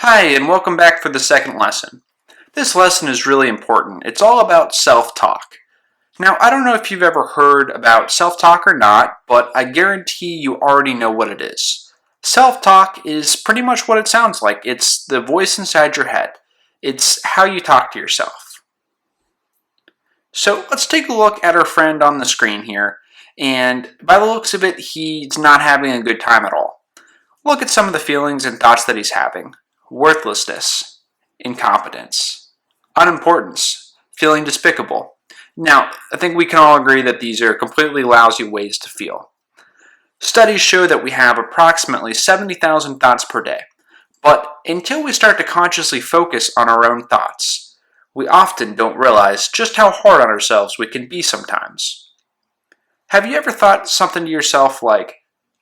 Hi, and welcome back for the second lesson. This lesson is really important. It's all about self-talk. Now, I don't know if you've ever heard about self-talk or not, but I guarantee you already know what it is. Self-talk is pretty much what it sounds like. It's the voice inside your head. It's how you talk to yourself. So let's take a look at our friend on the screen here, and by the looks of it, he's not having a good time at all. Look at some of the feelings and thoughts that he's having. Worthlessness, incompetence, unimportance, feeling despicable. Now, I think we can all agree that these are completely lousy ways to feel. Studies show that we have approximately 70,000 thoughts per day, but until we start to consciously focus on our own thoughts, we often don't realize just how hard on ourselves we can be sometimes. Have you ever thought something to yourself like,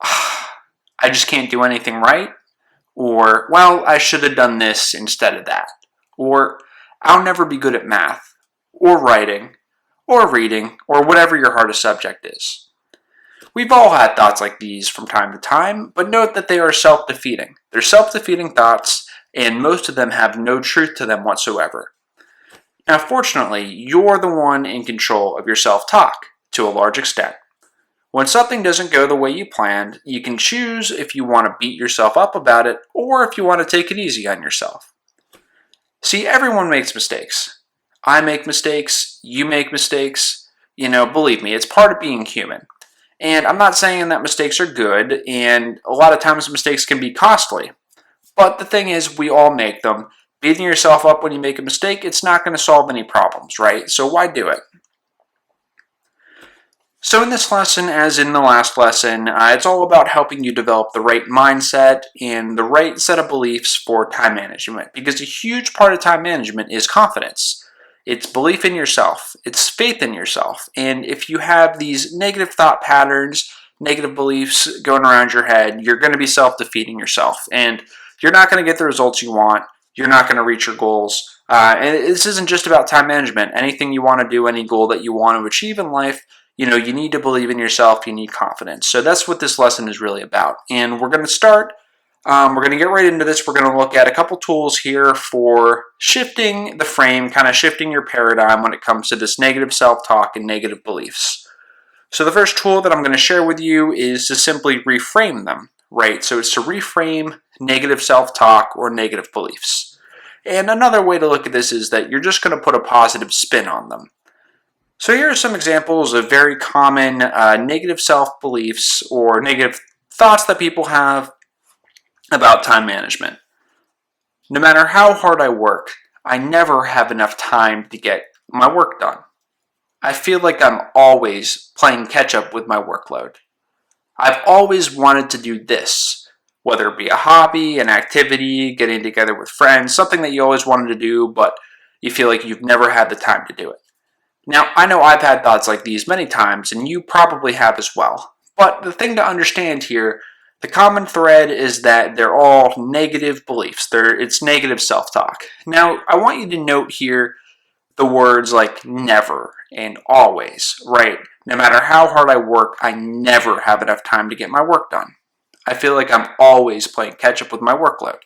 I just can't do anything right? Or, well, I should have done this instead of that. Or, I'll never be good at math, or writing, or reading, or whatever your hardest subject is. We've all had thoughts like these from time to time, but note that they are self-defeating. They're self-defeating thoughts, and most of them have no truth to them whatsoever. Now, fortunately, you're the one in control of your self-talk, to a large extent. When something doesn't go the way you planned, you can choose if you want to beat yourself up about it or if you want to take it easy on yourself. See, everyone makes mistakes. I make mistakes, you make mistakes. Believe me, it's part of being human. And I'm not saying that mistakes are good, and a lot of times mistakes can be costly. But the thing is, we all make them. Beating yourself up when you make a mistake, it's not going to solve any problems, right? So why do it? So in this lesson, as in the last lesson, it's all about helping you develop the right mindset and the right set of beliefs for time management, because a huge part of time management is confidence. It's belief in yourself. It's faith in yourself. And if you have these negative thought patterns, negative beliefs going around your head, you're going to be self-defeating yourself. And you're not going to get the results you want. You're not going to reach your goals. And this isn't just about time management. Anything you want to do, any goal that you want to achieve in life, you need to believe in yourself, you need confidence. So that's what this lesson is really about. And we're going to start, we're going to get right into this. We're going to look at a couple tools here for shifting the frame, kind of shifting your paradigm when it comes to this negative self-talk and negative beliefs. So the first tool that I'm going to share with you is to simply reframe them, right? So it's to reframe negative self-talk or negative beliefs. And another way to look at this is that you're just going to put a positive spin on them. So here are some examples of very common negative self-beliefs or negative thoughts that people have about time management. No matter how hard I work, I never have enough time to get my work done. I feel like I'm always playing catch-up with my workload. I've always wanted to do this, whether it be a hobby, an activity, getting together with friends, something that you always wanted to do, but you feel like you've never had the time to do it. Now, I know I've had thoughts like these many times, and you probably have as well. But the thing to understand here, the common thread is that they're all negative beliefs. It's negative self-talk. Now, I want you to note here the words like never and always, right? No matter how hard I work, I never have enough time to get my work done. I feel like I'm always playing catch up with my workload.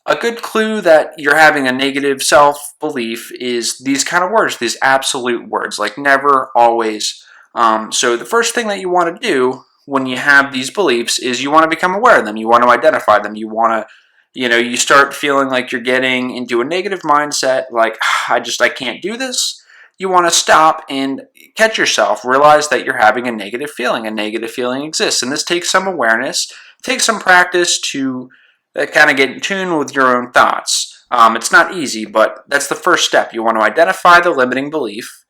A good clue that you're having a negative self-belief is these kind of words, these absolute words, like never, always. So the first thing that you want to do when you have these beliefs is you want to become aware of them. You want to identify them. You want to, you start feeling like you're getting into a negative mindset, like, I can't do this. You want to stop and catch yourself, realize that you're having a negative feeling. A negative feeling exists, and this takes some awareness, takes some practice to kind of get in tune with your own thoughts. It's not easy, but that's the first step. You want to identify the limiting belief,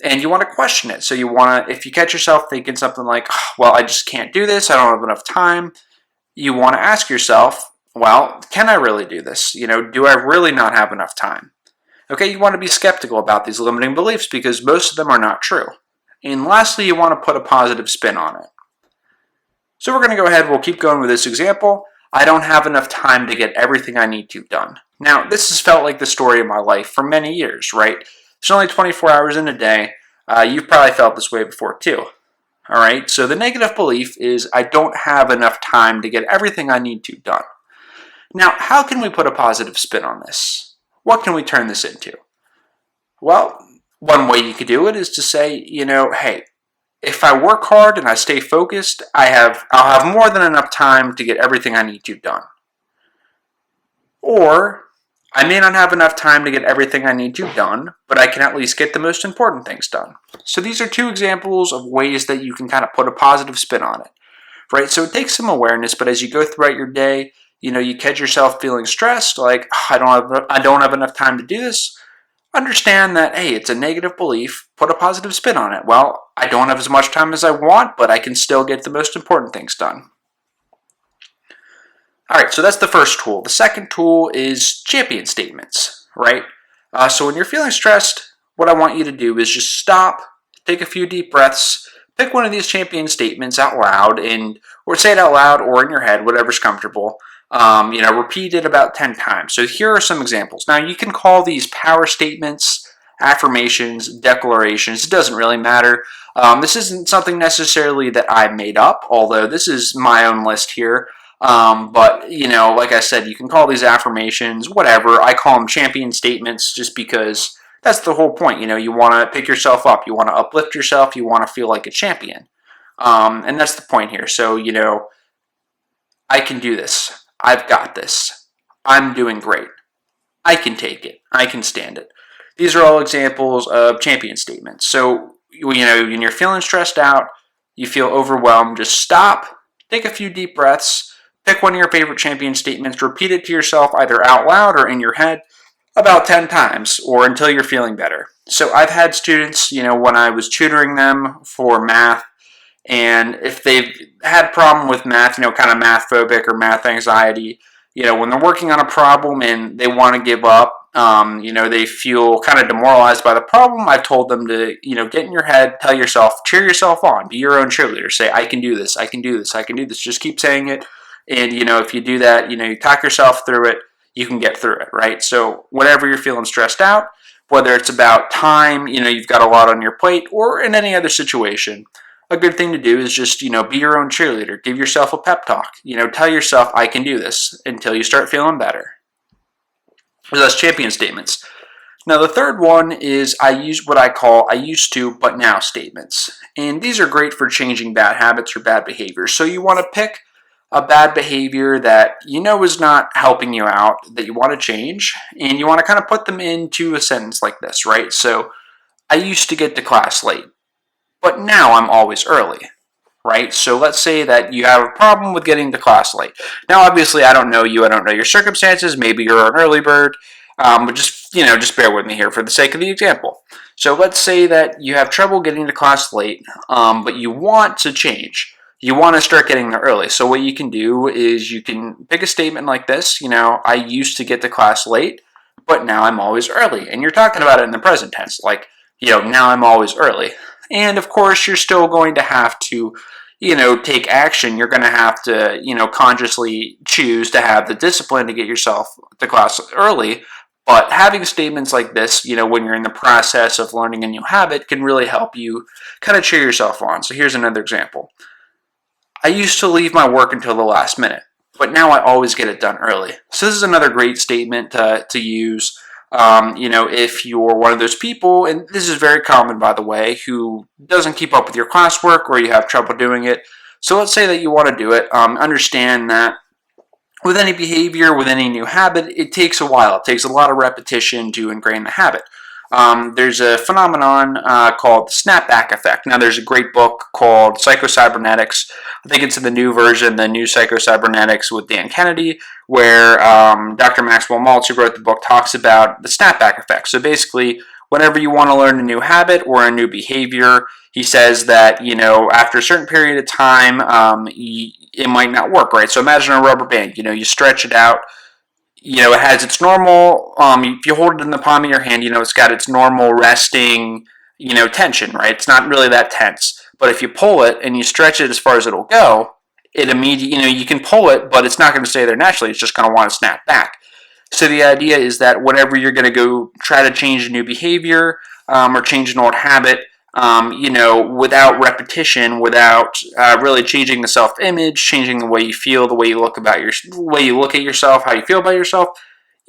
and you want to question it. So you want to, if you catch yourself thinking something like, well, I just can't do this, I don't have enough time, you want to ask yourself, well, can I really do this? Do I really not have enough time? Okay, you want to be skeptical about these limiting beliefs because most of them are not true. And lastly, you want to put a positive spin on it. So we're going to go ahead, we'll keep going with this example. I don't have enough time to get everything I need to done. Now, this has felt like the story of my life for many years, right? There's only 24 hours in a day. You've probably felt this way before too. All right, so the negative belief is I don't have enough time to get everything I need to done. Now, how can we put a positive spin on this? What can we turn this into? Well, one way you could do it is to say, hey, if I work hard and I stay focused, I'll have more than enough time to get everything I need to done. Or I may not have enough time to get everything I need to done, but I can at least get the most important things done. So these are two examples of ways that you can kind of put a positive spin on it, right? So it takes some awareness, but as you go throughout your day, you catch yourself feeling stressed, like, I don't have enough time to do this. Understand that, hey, it's a negative belief, put a positive spin on it. Well, I don't have as much time as I want, but I can still get the most important things done. All right, so that's the first tool. The second tool is champion statements, right? So when you're feeling stressed, what I want you to do is just stop, take a few deep breaths, pick one of these champion statements out loud, or say it out loud or in your head, whatever's comfortable. Repeat it about 10 times. So here are some examples. Now, you can call these power statements, affirmations, declarations. It doesn't really matter. This isn't something necessarily that I made up, although this is my own list here. But, like I said, you can call these affirmations, whatever. I call them champion statements just because that's the whole point. You want to pick yourself up. You want to uplift yourself. You want to feel like a champion. And that's the point here. So, I can do this. I've got this. I'm doing great. I can take it. I can stand it. These are all examples of champion statements. So, when you're feeling stressed out, you feel overwhelmed, just stop, take a few deep breaths, pick one of your favorite champion statements, repeat it to yourself either out loud or in your head about 10 times or until you're feeling better. So I've had students, when I was tutoring them for math, and if they've had problem with math, kind of math phobic or math anxiety, when they're working on a problem and they want to give up, they feel kind of demoralized by the problem, I've told them to, get in your head, tell yourself, cheer yourself on, be your own cheerleader, say, I can do this, I can do this, I can do this, just keep saying it. And, if you do that, you talk yourself through it, you can get through it, right? So whenever you're feeling stressed out, whether it's about time, you've got a lot on your plate, or in any other situation, a good thing to do is just, be your own cheerleader. Give yourself a pep talk. Tell yourself, I can do this, until you start feeling better. So that's champion statements. Now, the third one is I use what I call I used to, but now statements. And these are great for changing bad habits or bad behaviors. So you want to pick a bad behavior that is not helping you out, that you want to change, and you want to kind of put them into a sentence like this, right? So, I used to get to class late, but now I'm always early, right? So let's say that you have a problem with getting to class late. Now, obviously, I don't know you. I don't know your circumstances. Maybe you're an early bird, but just bear with me here for the sake of the example. So let's say that you have trouble getting to class late, but you want to change. You want to start getting there early. So what you can do is you can pick a statement like this. I used to get to class late, but now I'm always early. And you're talking about it in the present tense, like, now I'm always early. And of course, you're still going to have to, take action. You're going to have to, consciously choose to have the discipline to get yourself to class early. But having statements like this, when you're in the process of learning a new habit, can really help you kind of cheer yourself on. So here's another example. I used to leave my work until the last minute, but now I always get it done early. So this is another great statement to use. If you're one of those people, and this is very common, by the way, who doesn't keep up with your classwork or you have trouble doing it. So let's say that you want to do it. Understand that with any behavior, with any new habit, it takes a while. It takes a lot of repetition to ingrain the habit. There's a phenomenon called the snapback effect. Now, there's a great book called Psycho-Cybernetics. I think it's in the new version, the new Psycho-Cybernetics with Dan Kennedy, where Dr. Maxwell Maltz, who wrote the book, talks about the snapback effect. So basically, whenever you want to learn a new habit or a new behavior, he says that, after a certain period of time, it might not work, right? So imagine a rubber band. You stretch it out. It has its normal, if you hold it in the palm of your hand, it's got its normal resting, tension, right? It's not really that tense. But if you pull it and you stretch it as far as it'll go, it immediately, you can pull it, but it's not going to stay there naturally. It's just going to want to snap back. So the idea is that whenever you're going to go try to change a new behavior or change an old habit, without repetition, without really changing the self-image, changing the way you feel, the way you look the way you look at yourself, how you feel about yourself,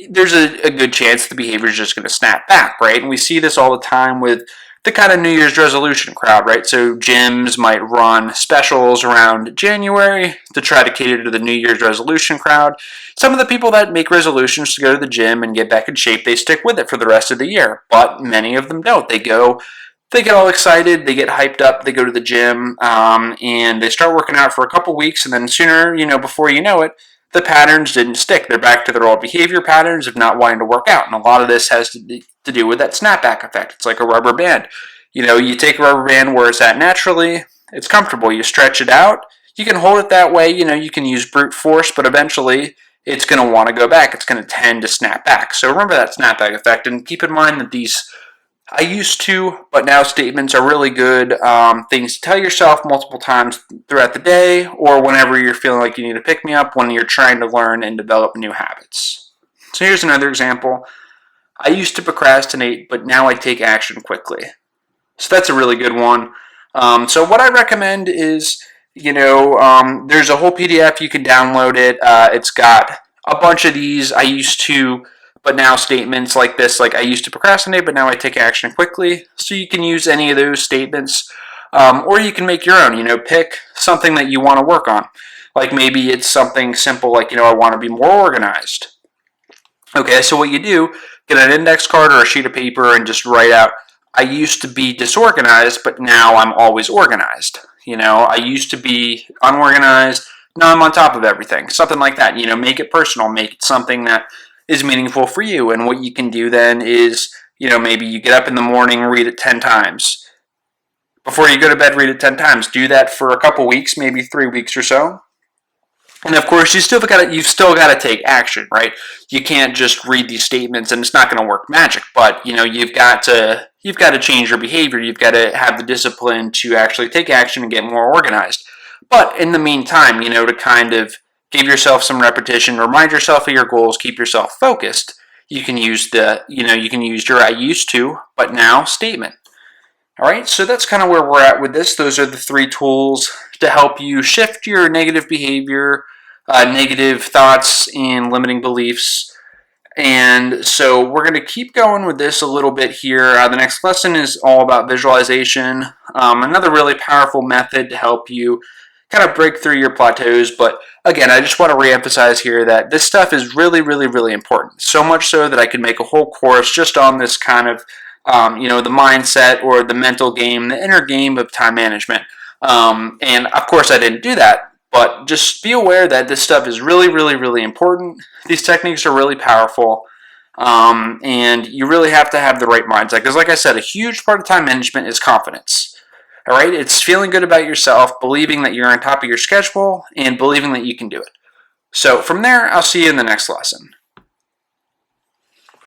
there's a good chance the behavior is just going to snap back, right? And we see this all the time with the kind of New Year's resolution crowd, right? So gyms might run specials around January to try to cater to the New Year's resolution crowd. Some of the people that make resolutions to go to the gym and get back in shape, they stick with it for the rest of the year. But many of them don't. They get all excited, they get hyped up, they go to the gym, and they start working out for a couple weeks, and then sooner, before you know it, the patterns didn't stick. They're back to their old behavior patterns of not wanting to work out. And a lot of this has to do with that snapback effect. It's like a rubber band. You take a rubber band where it's at naturally, it's comfortable. You stretch it out, you can hold it that way. You can use brute force, but eventually it's going to want to go back. It's going to tend to snap back. So remember that snapback effect, and keep in mind that these "I used to, but now" statements are really good things to tell yourself multiple times throughout the day, or whenever you're feeling like you need to pick me up when you're trying to learn and develop new habits. So here's another example. "I used to procrastinate, but now I take action quickly." So that's a really good one. So what I recommend is, there's a whole PDF. You can download it. It's got a bunch of these "I used to, but now" statements like this, like "I used to procrastinate, but now I take action quickly." So you can use any of those statements, or you can make your own. Pick something that you want to work on. Like maybe it's something simple, like I want to be more organized. Okay, so what you do, get an index card or a sheet of paper and just write out, "I used to be disorganized, but now I'm always organized." I used to be unorganized, now I'm on top of everything. Something like that. Make it personal, make it something that is meaningful for you. And what you can do then is, maybe you get up in the morning, read it 10 times. Before you go to bed, read it 10 times. Do that for a couple weeks, maybe 3 weeks or so. And of course, you've still got to take action, right? You can't just read these statements and it's not going to work magic. But you've got to change your behavior. You've got to have the discipline to actually take action and get more organized. But in the meantime, to kind of give yourself some repetition, remind yourself of your goals, keep yourself focused. You can use your "I used to, but now" statement. All right, so that's kind of where we're at with this. Those are the 3 tools to help you shift your negative behavior, negative thoughts, and limiting beliefs. And so we're going to keep going with this a little bit here. The next lesson is all about visualization, another really powerful method to help you kind of break through your plateaus. But again, I just want to reemphasize here that this stuff is really, really, really important. So much so that I could make a whole course just on this kind of the mindset or the mental game, the inner game of time management. And of course, I didn't do that, but just be aware that this stuff is really, really, really important. These techniques are really powerful, and you really have to have the right mindset. Because, like I said, a huge part of time management is confidence. All right, it's feeling good about yourself, believing that you're on top of your schedule, and believing that you can do it. So from there, I'll see you in the next lesson.